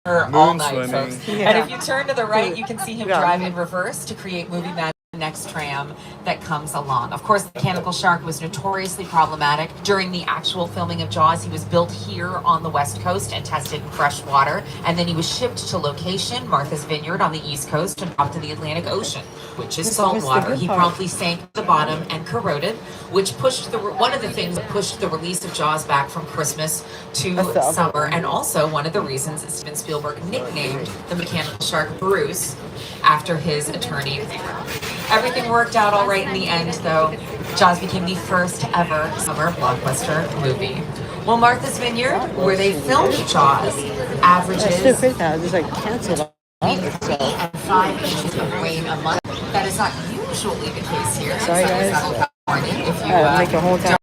all night, folks. Yeah. And if you turn to the right, you can see him drive in reverse to create movie magic. Next tram that comes along. Of course, the Mechanical Shark was notoriously problematic during the actual filming of Jaws. He was built here on the West Coast and tested in fresh water, and then he was shipped to location, Martha's Vineyard on the East Coast, and dropped to the Atlantic Ocean, which is salt water. He promptly sank to the bottom and corroded, which pushed one of the things that pushed the release of Jaws back from Christmas to summer, and also one of the reasons that Steven Spielberg nicknamed the Mechanical Shark Bruce after his attorney. Everything worked out all right in the end, though. Jaws became the first ever summer blockbuster movie. Well, Martha's Vineyard, where they filmed Jaws, averages between 3 and 5 inches of rain a month. That is not usually the case here. Sorry, guys. California, if you make a whole time.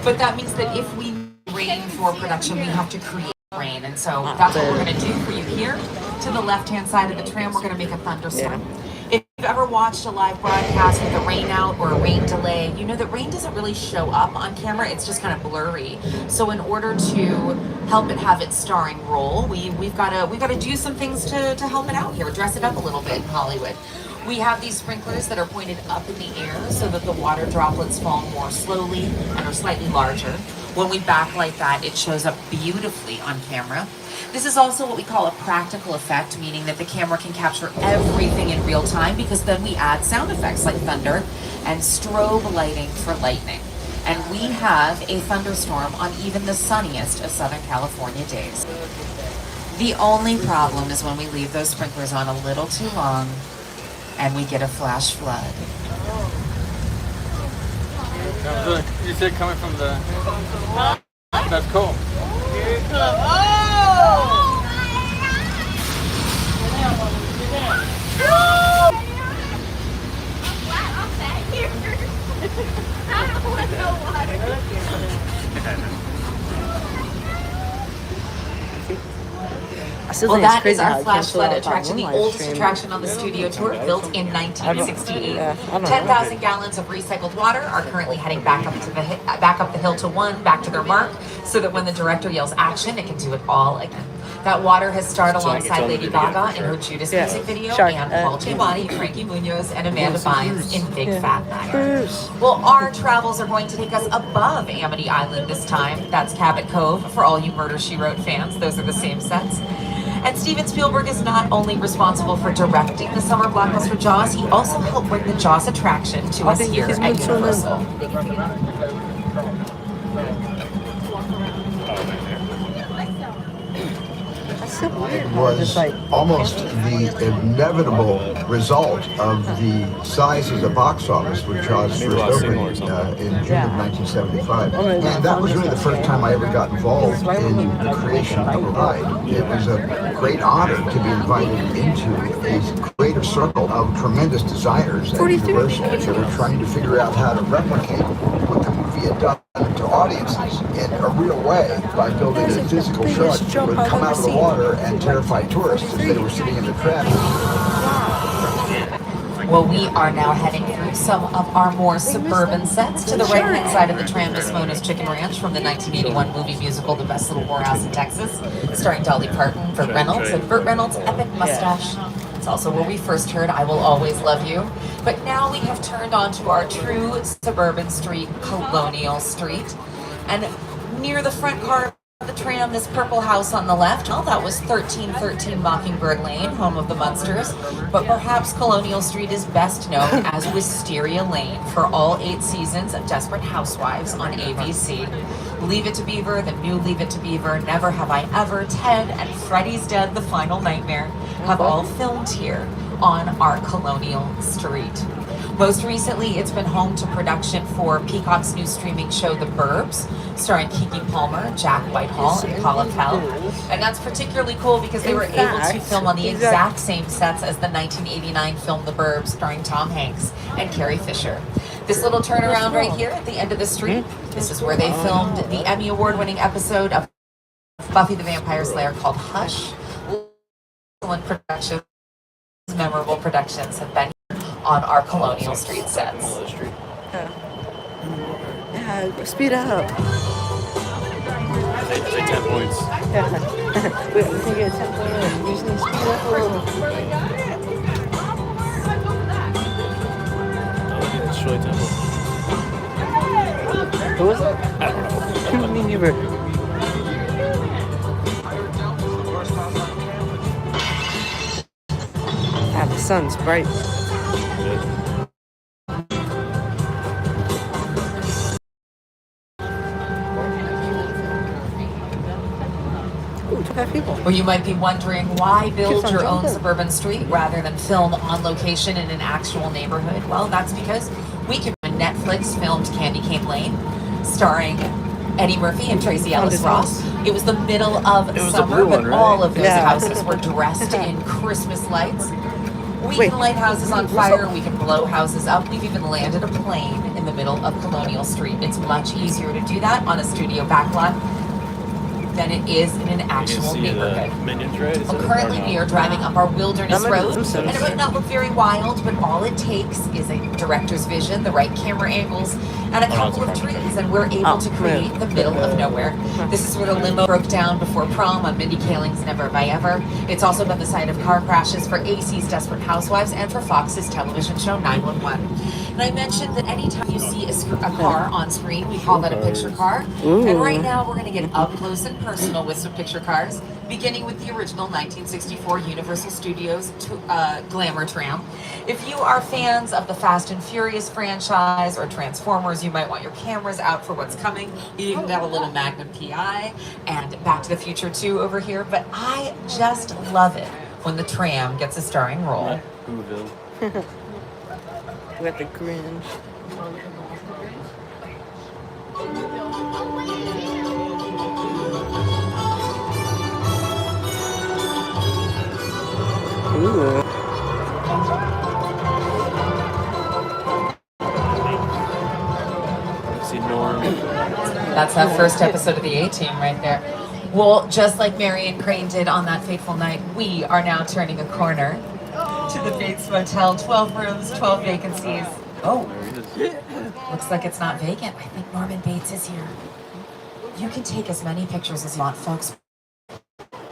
But that means that if we rain for production, we have to create rain, and so that's what we're going to do for you here. To the left-hand side of the tram, we're going to make a thunderstorm. If you've ever watched a live broadcast with a rain out or a rain delay, you know that rain doesn't really show up on camera. It's just kind of blurry. So in order to help it have its starring role, we've got to do some things to help it out here, dress it up a little bit in Hollywood. We have these sprinklers that are pointed up in the air so that the water droplets fall more slowly and are slightly larger. When we backlight that, it shows up beautifully on camera. This is also what we call a practical effect, meaning that the camera can capture everything in real time, because then we add sound effects like thunder and strobe lighting for lightning. And we have a thunderstorm on even the sunniest of Southern California days. The only problem is when we leave those sprinklers on a little too long and we get a flash flood. You said coming from the... That's cool. Well, that is our flash flood attraction, the oldest attraction on the studio tour, built in 1968. 10,000 gallons of recycled water are currently heading back up the hill to one, back to their mark, so that when the director yells action, it can do it all again. That water has starred alongside Lady Gaga in her Judas music video, and Paul Giamatti, Frankie Munoz, and Amanda Bynes in Big Fat Liar. Well, our travels are going to take us above Amity Island this time. That's Cabot Cove. For all you Murder, She Wrote fans, those are the same sets. And Steven Spielberg is not only responsible for directing the summer blockbuster Jaws, he also helped bring the Jaws attraction to us here at Universal. Was almost the inevitable result of the size of the box office when Jaws first opened in June of 1975. And that was really the first time I ever got involved in the creation of a ride. It was a great honor to be invited into a greater circle of tremendous designers at Universal that were trying to figure out how to replicate what the movie had done to audiences in a real way by building a physical shark that would come out of the water and terrify tourists as they were sitting in the tram. Well, we are now heading through some of our more suburban sets. To the right-hand side of the tram is Mona's Chicken Ranch from the 1981 movie musical The Best Little Whorehouse in Texas, starring Dolly Parton, Burt Reynolds, and Burt Reynolds' epic mustache. It's also where we first heard I Will Always Love You. But now we have turned onto our true suburban street, Colonial Street. And near the front car of the tram, this purple house on the left, well, that was 1313 Mockingbird Lane, home of the Munsters. But perhaps Colonial Street is best known as Wisteria Lane for all 8 seasons of Desperate Housewives on ABC. Leave It to Beaver, the new Leave It to Beaver, Never Have I Ever, Ted, and Freddy's Dead, The Final Nightmare have all filmed here on our Colonial Street. Most recently, it's been home to production for Peacock's new streaming show, The Burbs, starring Keke Palmer, Jack Whitehall, and Paula Pell. And that's particularly cool because they were able to film on the exact same sets as the 1989 film The Burbs, starring Tom Hanks and Carrie Fisher. This little turnaround right here at the end of the street, this is where they filmed the Emmy Award-winning episode of Buffy the Vampire Slayer called Hush. Excellent productions, memorable productions have been on our Colonial Street sets. Yeah, speed up. Say 10 points. Yeah. We can get a 10 point win. You just need to speed up a little. Oh, look at Troy Temple. Who was it? Me neither. Ah, the sun's bright. Ooh, 25 people. Or you might be wondering why build Keeps on your own jumping. suburban street rather than film on location in an actual neighborhood. Well, that's because we can. Netflix filmed Candy Cane Lane, starring Eddie Murphy and Tracy Ellis Ross. It was the middle of was the summer, blue but one, right? all of those Yeah. houses were dressed in Christmas lights. We Wait. can light houses on fire, we can blow houses up. We've even landed a plane in the middle of Colonial Street. It's much easier to do that on a studio backlot than it is in an You can actual see neighborhood. the minions, right? Is Well, that a currently car we now? are driving up our Wilderness That might be Road, Simpsons. and it might not look very wild, but all it takes is a director's vision, the right camera angles, and a no, couple it's of a trees, and we're able to create the middle of nowhere. This is where the limo broke down before prom on Mindy Kaling's Never Have I Ever. It's also been the site of car crashes for AC's Desperate Housewives and for Fox's television show 911. And I mentioned that anytime you see a car on screen, we call that a picture car. And right now we're going to get up close and personal with some picture cars, beginning with the original 1964 Universal Studios Glamour Tram. If you are fans of the Fast and Furious franchise or Transformers, you might want your cameras out for what's coming. You even got a little Magnum PI and Back to the Future 2 over here. But I just love it when the tram gets a starring role. Whoville. We got the Grinch. Ooh. See Norm. That's that first episode of the A-Team right there. Well, just like Marion Crane did on that fateful night, we are now turning a corner to the Bates Motel. 12 rooms, 12 vacancies. Oh, There he is. looks like it's not vacant. I think Norman Bates is here. You can take as many pictures as you want, folks.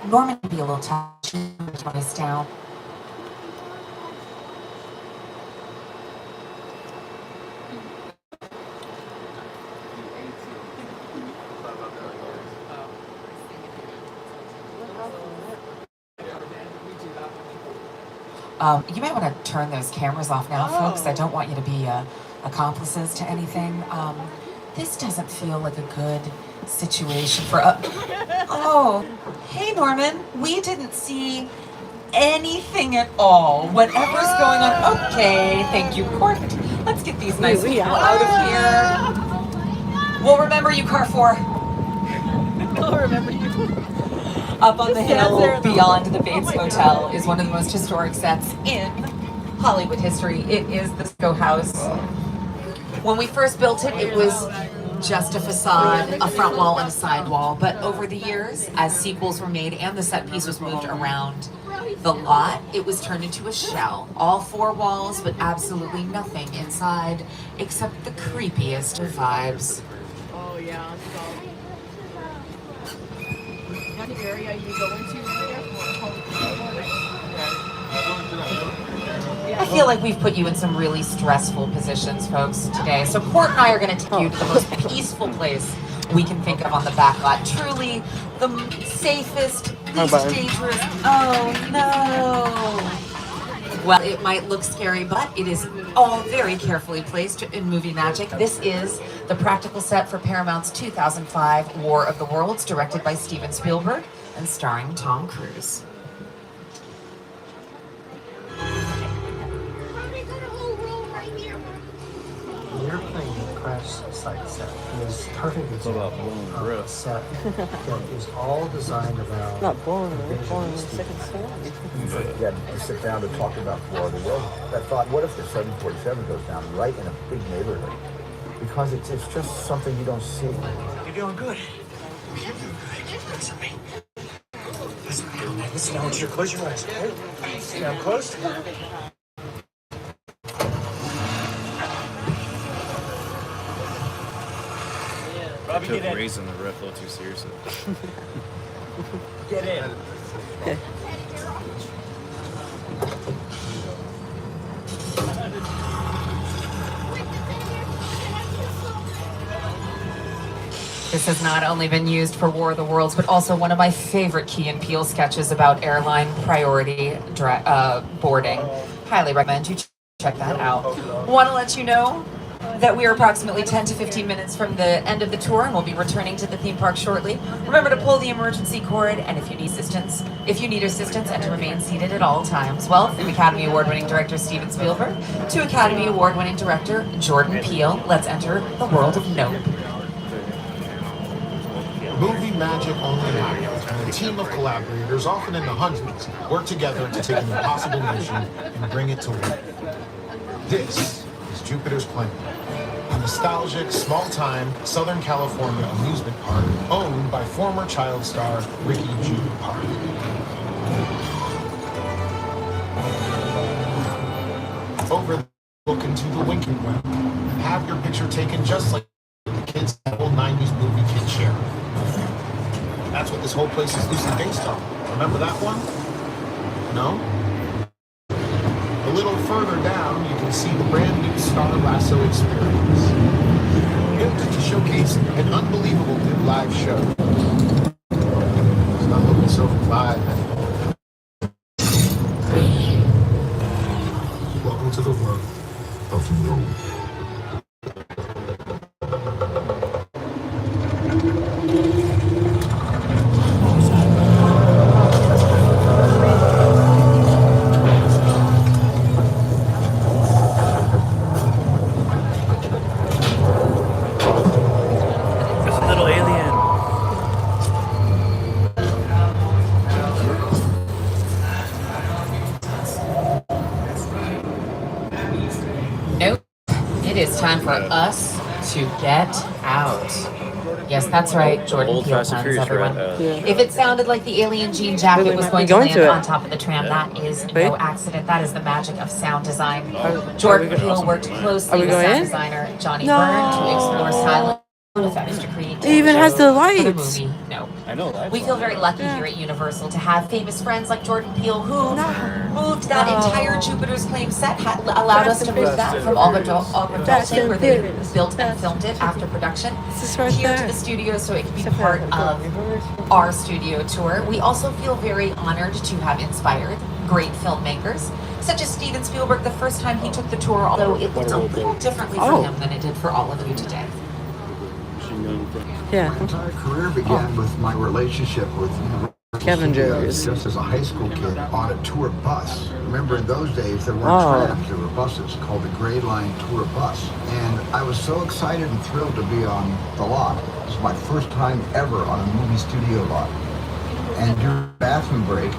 Norman would be a little touchy to us down. You might want to turn those cameras off now, folks. I don't want you to be accomplices to anything. This doesn't feel like a good situation for oh, hey Norman, we didn't see anything at all. Whatever's going on. Okay, thank you, Court. Let's get these nice people out of here. We'll remember you, Car 4. I'll remember you. Up on the hill there, though. beyond the Bates Motel is one of the most historic sets in Hollywood history. It is the Sco House. When we first built it, it was just a facade, a front wall and a side wall. But over the years, as sequels were made and the set piece was moved around the lot, it was turned into a shell. All four walls, but absolutely nothing inside except the creepiest of vibes. Oh yeah. So, what area are you going to? I feel like we've put you in some really stressful positions, folks, today. So Court and I are going to take you to the most peaceful place we can think of on the back lot. Truly the safest, least dangerous. Oh no! Well, it might look scary, but it is all very carefully placed in movie magic. This is the practical set for Paramount's 2005 War of the Worlds, directed by Steven Spielberg and starring Tom Cruise. The airplane crash site set is perfect about example blowing of a breath. set that is all designed around Not born, the we're vision born in of the Steve second McQueen. story. Yeah, to sit down to talk about War of the World. I thought, what if the 747 goes down right in a big neighborhood? Because it's just something you don't see. You're doing good. You're doing good. Listen to me. Listen, I want you to close your eyes, okay? See, I'm close. took raising the ref a little too seriously. Get in. This has not only been used for War of the Worlds, but also one of my favorite Key and Peele sketches about airline priority boarding. Highly recommend you check that out. Want to let you know that we are approximately 10 to 15 minutes from the end of the tour and we'll be returning to the theme park shortly. Remember to pull the emergency cord, and if you need assistance, and to remain seated at all times. Well, from Academy Award-winning director Steven Spielberg to Academy Award-winning director Jordan Peele, let's enter the world of Nope. Movie magic only happens when a team of collaborators, often in the hundreds, work together to take an impossible mission and bring it to life. This is Jupiter's Planet, a nostalgic, small-time Southern California amusement park owned by former child star Ricky G. Park. Look into the winking well and have your picture taken just like the kids in the old 90s movie Kid Share. That's what this whole place is loosely based on. Remember that one? No? A little further down, you can see the brand new Star Lasso Experience. Built to showcase an unbelievable new live show. It's not looking so live anymore. Welcome to the world of Nope. Time for us to get out. Yes, that's right, Jordan Peele fans, everyone. If it sounded like the alien jean jacket was going to land on top of the tram, that is no accident. That is the magic of sound design. Jordan Peele worked closely with sound designer Johnny Byrne to explore silent effects to create. It even has the lights. No. I know. We feel very lucky here at Universal to have famous friends like Jordan Peele who moved that entire Jupiter's Claim set, allowed us to move that from Albertalde, where they built and filmed it after production, here to the studio so it could be part of our studio tour. We also feel very honored to have inspired great filmmakers, such as Steven Spielberg the first time he took the tour, although it looked a little differently for him than it did for all of you today. My entire career began with my relationship with Kevin Jones. Just as a high school kid on a tour bus. Remember, in those days there weren't trams, there were buses called the Gray Line Tour Bus. And I was so excited and thrilled to be on the lot. It was my first time ever on a movie studio lot. And during the bathroom break,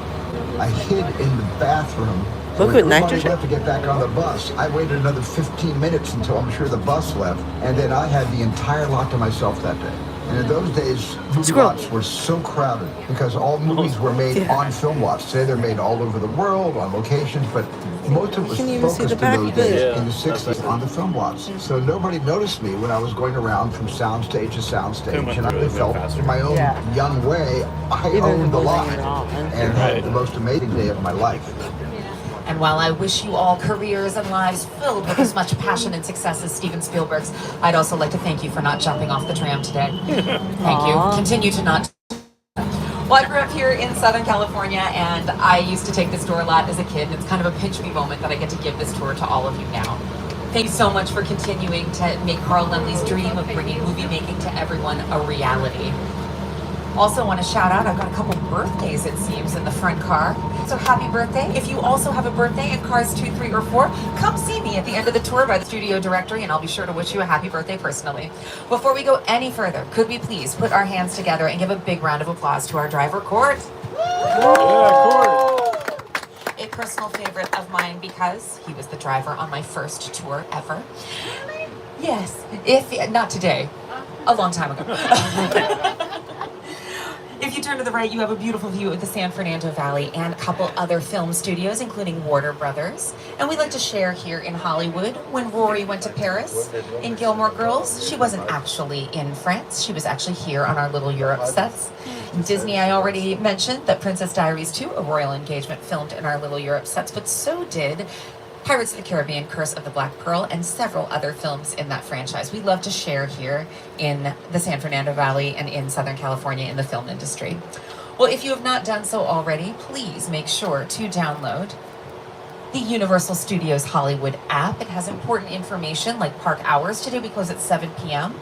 I hid in the bathroom. Liquid nitrogen? Left to get back on the bus. I waited another 15 minutes until I'm sure the bus left, and then I had the entire lot to myself that day. And in those days, movie lots were so crowded because all movies were made on film lots. Today they're made all over the world on locations, but most of it was focused in those days in the 60s on the film lots. So nobody noticed me when I was going around from soundstage to soundstage, and I felt in my own young way, I owned the lot and had the most amazing day of my life. And while I wish you all careers and lives filled with as much passion and success as Steven Spielberg's, I'd also like to thank you for not jumping off the tram today. Thank you. Continue to not. Well, I grew up here in Southern California, and I used to take this tour a lot as a kid. It's kind of a pinch me moment that I get to give this tour to all of you now. Thank you so much for continuing to make Carl Laemmle's dream of bringing movie making to everyone a reality. Also want to shout out, I've got a couple birthdays, it seems, in the front car. So happy birthday. If you also have a birthday in cars 2, 3, or 4, come see me at the end of the tour by the studio directory, and I'll be sure to wish you a happy birthday personally. Before we go any further, could we please put our hands together and give a big round of applause to our driver, Court? A personal favorite of mine because he was the driver on my first tour ever. Yes, not today, a long time ago. If you turn to the right, you have a beautiful view of the San Fernando Valley and a couple other film studios, including Warner Brothers. And we like to share here in Hollywood. When Rory went to Paris in Gilmore Girls, she wasn't actually in France. She was actually here on our Little Europe sets. In Disney, I already mentioned that Princess Diaries 2, a royal engagement, filmed in our Little Europe sets, but so did Pirates of the Caribbean, Curse of the Black Pearl, and several other films in that franchise. We love to share here in the San Fernando Valley and in Southern California in the film industry. Well, if you have not done so already, please make sure to download the Universal Studios Hollywood app. It has important information like park hours. Today we close at 7 p.m.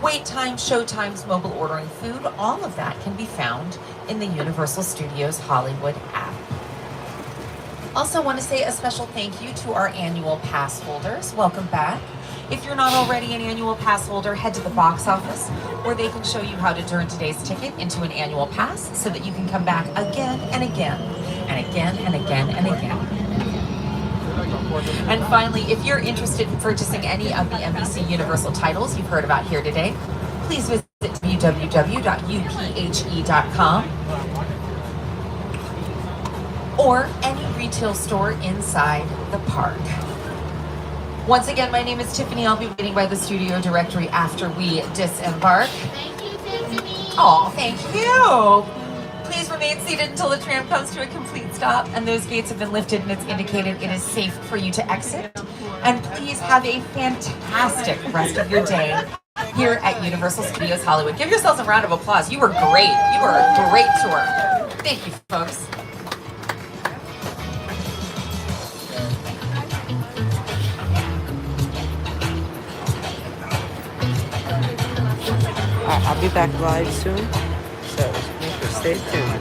Wait time, show times, mobile ordering food, all of that can be found in the Universal Studios Hollywood app. Also want to say a special thank you to our annual pass holders. Welcome back. If you're not already an annual pass holder, head to the box office where they can show you how to turn today's ticket into an annual pass so that you can come back again and again and again and again and again. And finally, if you're interested in purchasing any of the NBC Universal titles you've heard about here today, please visit www.uphe.com or any retail store inside the park. Once again, my name is Tiffany. I'll be waiting by the studio directory after we disembark. Thank you, Tiffany. Oh, thank you. Please remain seated until the tram comes to a complete stop and those gates have been lifted and it's indicated it is safe for you to exit. And please have a fantastic rest of your day here at Universal Studios Hollywood. Give yourselves a round of applause. You were great. You were a great tour. Thank you, folks. I'll be back live soon, so stay tuned.